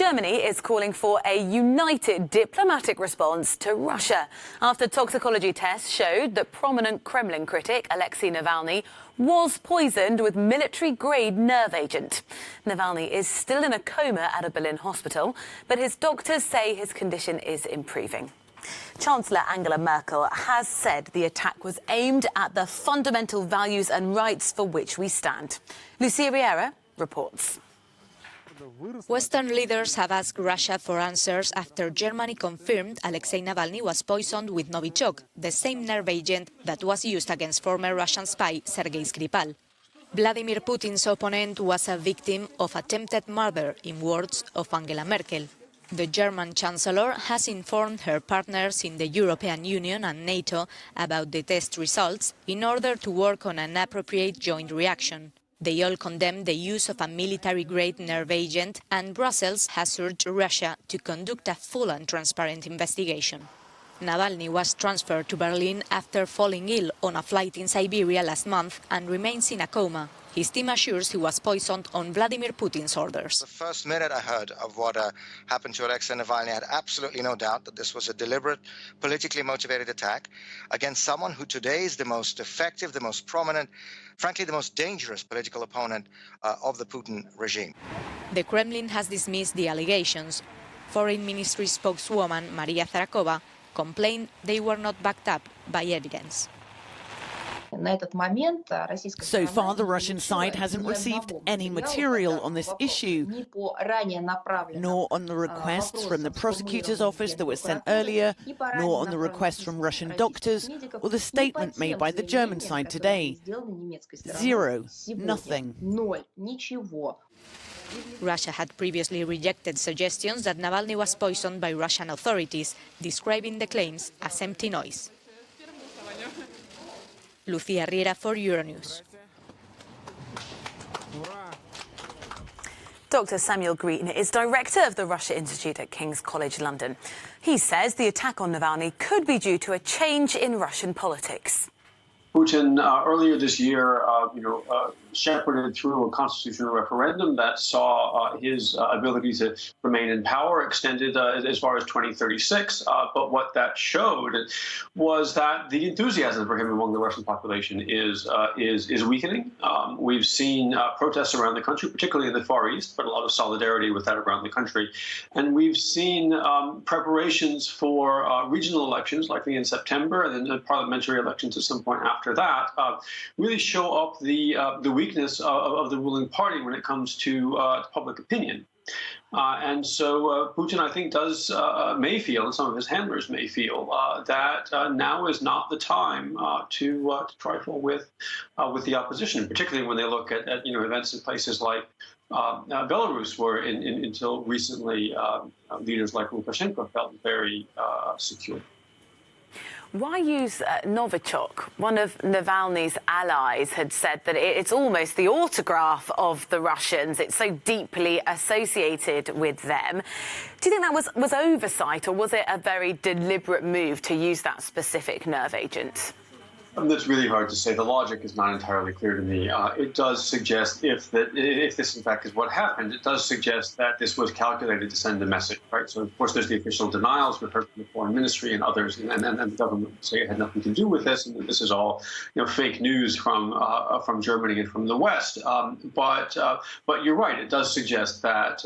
Germany is calling for a united diplomatic response to Russia after toxicology tests showed that prominent Kremlin critic Alexei Navalny was poisoned with military-grade nerve agent. Navalny is still in a coma at a Berlin hospital, but his doctors say his condition is improving. Chancellor Angela Merkel has said the attack was aimed at the fundamental values and rights for which we stand. Lucia Riera reports. Western leaders have asked Russia for answers after Germany confirmed Alexei Navalny was poisoned with Novichok, the same nerve agent that was used against former Russian spy Sergei Skripal. Vladimir Putin's opponent was a victim of attempted murder, in words of Angela Merkel. The German Chancellor has informed her partners in the European Union and NATO about the test results in order to work on an appropriate joint reaction. They all condemn the use of a military-grade nerve agent, and Brussels has urged Russia to conduct a full and transparent investigation. Navalny was transferred to Berlin after falling ill on a flight in Siberia last month and remains in a coma. His team assures he was poisoned on Vladimir Putin's orders. The first minute I heard of what happened to Alexei Navalny, I had absolutely no doubt that this was a deliberate, politically motivated attack against someone who today is the most effective, the most prominent, frankly, the most dangerous political opponent of the Putin regime. The Kremlin has dismissed the allegations. Foreign Ministry spokeswoman Maria Zarakova complained they were not backed up by evidence. So far, the Russian side hasn't received any material on this issue, nor on the requests from the prosecutor's office that were sent earlier, nor on the requests from Russian doctors, or the statement made by the German side today. Zero. Nothing. Russia had previously rejected suggestions that Navalny was poisoned by Russian authorities, describing the claims as empty noise. Lucia Riera for Euronews. Dr. Samuel Green is director of the Russia Institute at King's College London. He says the attack on Navalny could be due to a change in Russian politics. Putin earlier this year, shepherded through a constitutional referendum that saw his ability to remain in power extended as far as 2036. But what that showed was that the enthusiasm for him among the Russian population is weakening. We've seen protests around the country, particularly in the Far East, but a lot of solidarity with that around the country. And we've seen preparations for regional elections, likely in September, and then parliamentary elections at some point after that, really show up the weakness of the ruling party when it comes to public opinion. And so Putin, I think, may feel, and some of his handlers may feel, that now is not the time to trifle with the opposition, particularly when they look at events in places like Belarus, where until recently leaders like Lukashenko felt very secure. Why use Novichok? One of Navalny's allies had said that it's almost the autograph of the Russians. It's so deeply associated with them. Do you think that was oversight, or was it a very deliberate move to use that specific nerve agent? That's really hard to say. The logic is not entirely clear to me. It does suggest, if this in fact is what happened, it does suggest that this was calculated to send a message, right? So of course there's the official denials. We've heard from the foreign ministry and others, and the government say it had nothing to do with this, and that this is all fake news from Germany and from the West. But you're right. It does suggest that.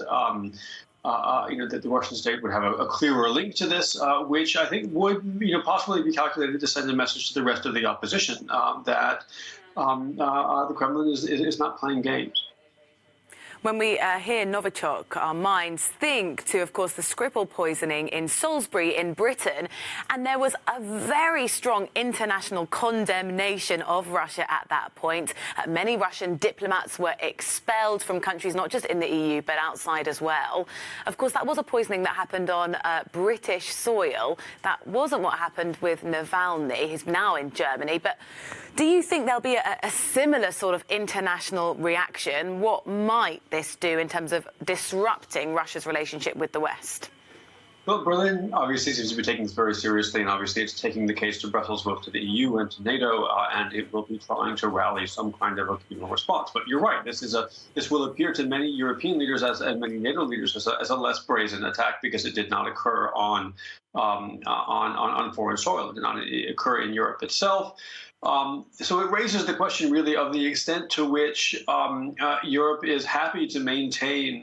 That the Russian state would have a clearer link to this, which I think would, possibly be calculated to send a message to the rest of the opposition that the Kremlin is not playing games. When we hear Novichok, our minds think to, of course, the Skripal poisoning in Salisbury in Britain. And there was a very strong international condemnation of Russia at that point. Many Russian diplomats were expelled from countries, not just in the EU, but outside as well. Of course, that was a poisoning that happened on British soil. That wasn't what happened with Navalny. He's now in Germany. But do you think there'll be a similar sort of international reaction? What might this do in terms of disrupting Russia's relationship with the West? Well, Berlin obviously seems to be taking this very seriously, and obviously it's taking the case to Brussels, both to the EU and to NATO, and it will be trying to rally some kind of a response. But you're right; this will appear to many European leaders and many NATO leaders as a less brazen attack because it did not occur on foreign soil. It did not occur in Europe itself. So it raises the question, really, of the extent to which Europe is happy to maintain,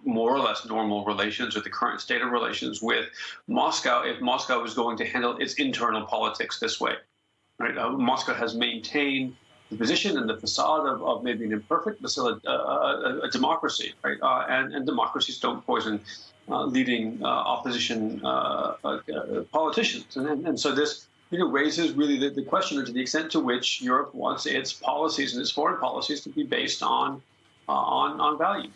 more or less normal relations, or the current state of relations with Moscow, if Moscow is going to handle its internal politics this way. Right? Moscow has maintained the position and the facade of maybe an imperfect, but still a democracy, right? And democracies don't poison leading opposition politicians, and so this raises really the question to the extent to which Europe wants its policies and its foreign policies to be based on value.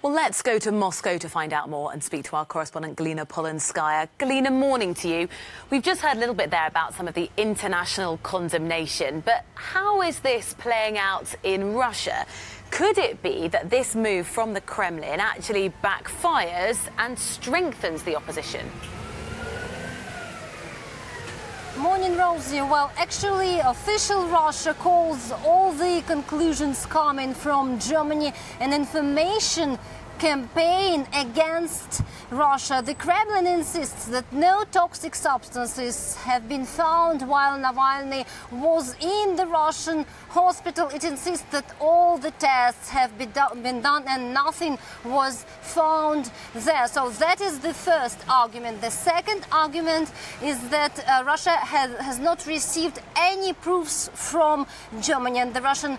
Well, let's go to Moscow to find out more and speak to our correspondent Galina Polinskaya. Galina, morning to you. We've just heard a little bit there about some of the international condemnation, but how is this playing out in Russia? Could it be that this move from the Kremlin actually backfires and strengthens the opposition? Morning, Rosie. Well, actually, official Russia calls all the conclusions coming from Germany an information campaign against Russia. The Kremlin insists that no toxic substances have been found while Navalny was in the Russian hospital. It insists that all the tests have been done and nothing was found there. So that is the first argument. The second argument is that Russia has not received any proofs from Germany. And the Russian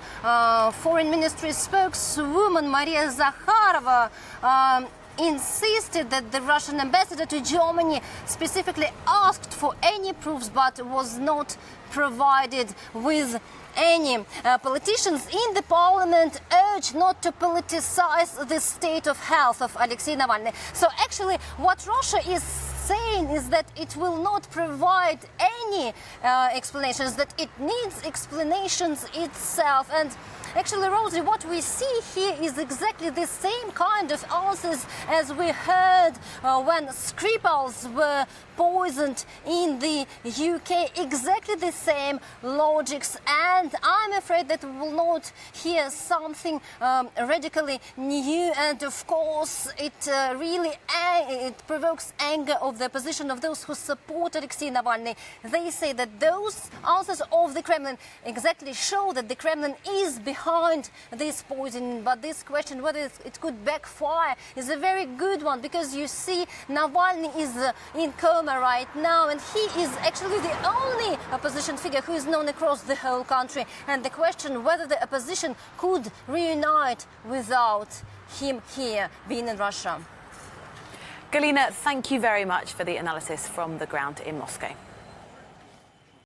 Foreign Ministry spokeswoman Maria Zakharova insisted that the Russian ambassador to Germany specifically asked for any proofs but was not provided with any. Politicians in the parliament urge not to politicize the state of health of Alexei Navalny. So actually what Russia is saying is that it will not provide any explanations, that it needs explanations itself. And actually, Rosie, what we see here is exactly the same kind of answers as we heard when Skripals were poisoned in the UK. Exactly the same logics, and I'm afraid that we will not hear something radically new. And of course, it really provokes anger of the opposition, of those who support Alexei Navalny. They say that those answers of the Kremlin exactly show that the Kremlin is behind this poisoning. But this question whether it could backfire is a very good one, because you see Navalny is in coma right now, and he is actually the only opposition figure who is known across the whole country. And the question whether the opposition could reunite without him here being in Russia. Galina, thank you very much for the analysis from the ground in Moscow.